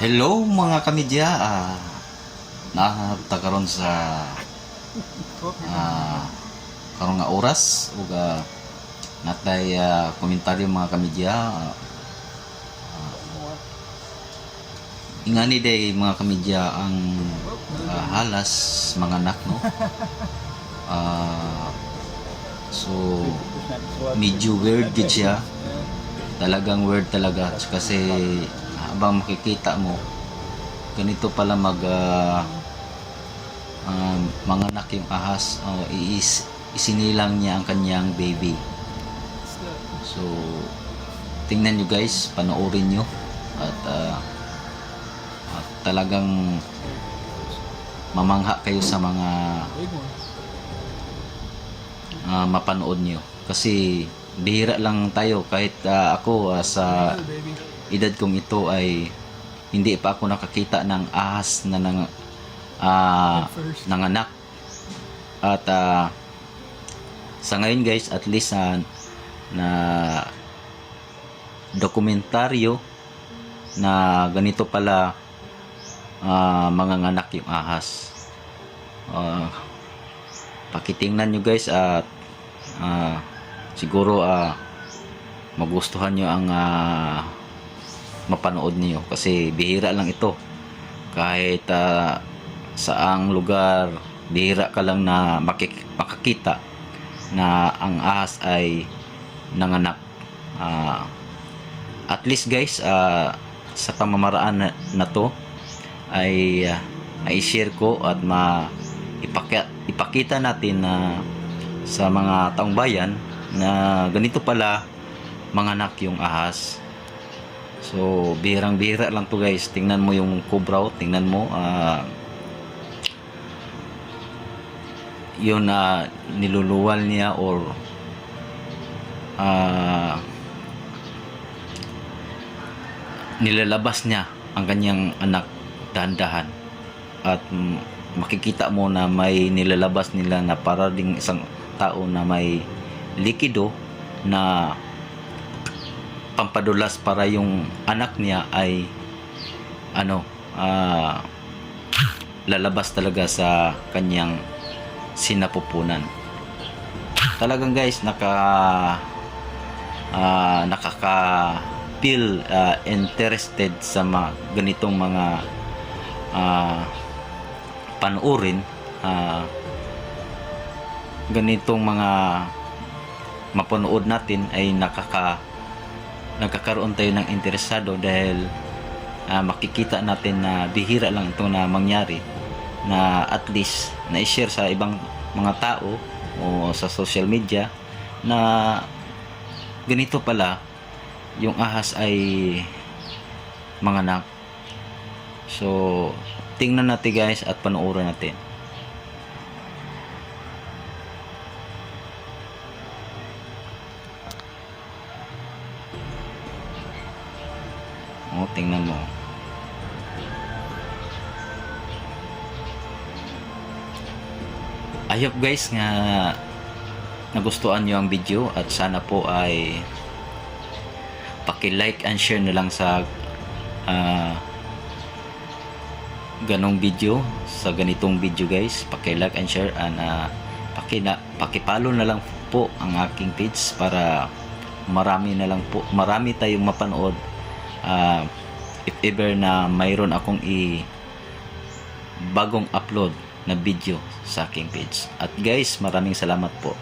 Hello mga kamedya, nahabta karon sa ah, karon nga oras ug natay komentaryo mga kamedya. Ingani day mga kamedya ang halas mga anak no. So medyo weird gid siya. Talagang weird talaga kasi habang makikita mo ganito pala manganak yung ahas, isinilang niya ang kanyang baby. So tingnan nyo guys, panoorin nyo at talagang mamangha kayo sa mga mapanood nyo kasi bihira lang tayo kahit ako sa edad kong ito ay hindi pa ako nakakita ng ahas na nanganak at sa ngayon guys at least na dokumentaryo na ganito pala manganganak yung ahas. Pakitingnan nyo guys at siguro magustuhan nyo ang mapanood niyo kasi bihira lang ito kahit saang lugar bihira ka lang na makakita na ang ahas ay nanganak. At least guys sa pamamaraan na to ay i-share ko at ipakita natin na sa mga taong bayan na ganito pala manganak yung ahas. So bihirang-bihira lang to guys. Tingnan mo yung cobra, tingnan mo yun niluluwal niya or nilalabas niya ang kanyang anak dahan-dahan at makikita mo na may nilalabas nila na para ding isang tao na may likido na pampadulas para yung anak niya ay lalabas talaga sa kanyang sinapupunan. Talagang guys nakaka feel interested sa ganitong mga panoorin, ganitong mga mapanood natin ay nagkakaroon tayo ng interesado dahil makikita natin na bihira lang ito na mangyari na at least na-share sa ibang mga tao o sa social media na ganito pala yung ahas ay manganak. So tingnan natin guys at panoorin natin. Tingnan mo. I hope guys nga nagustuhan nyo ang video at sana po ay paki-like and share na lang sa ganong video, sa ganitong video guys. Paki-like and share and paki-follow na lang po ang aking page para marami tayong mapanood if ever na mayroon akong bagong upload na video sa aking page. At guys, maraming salamat po.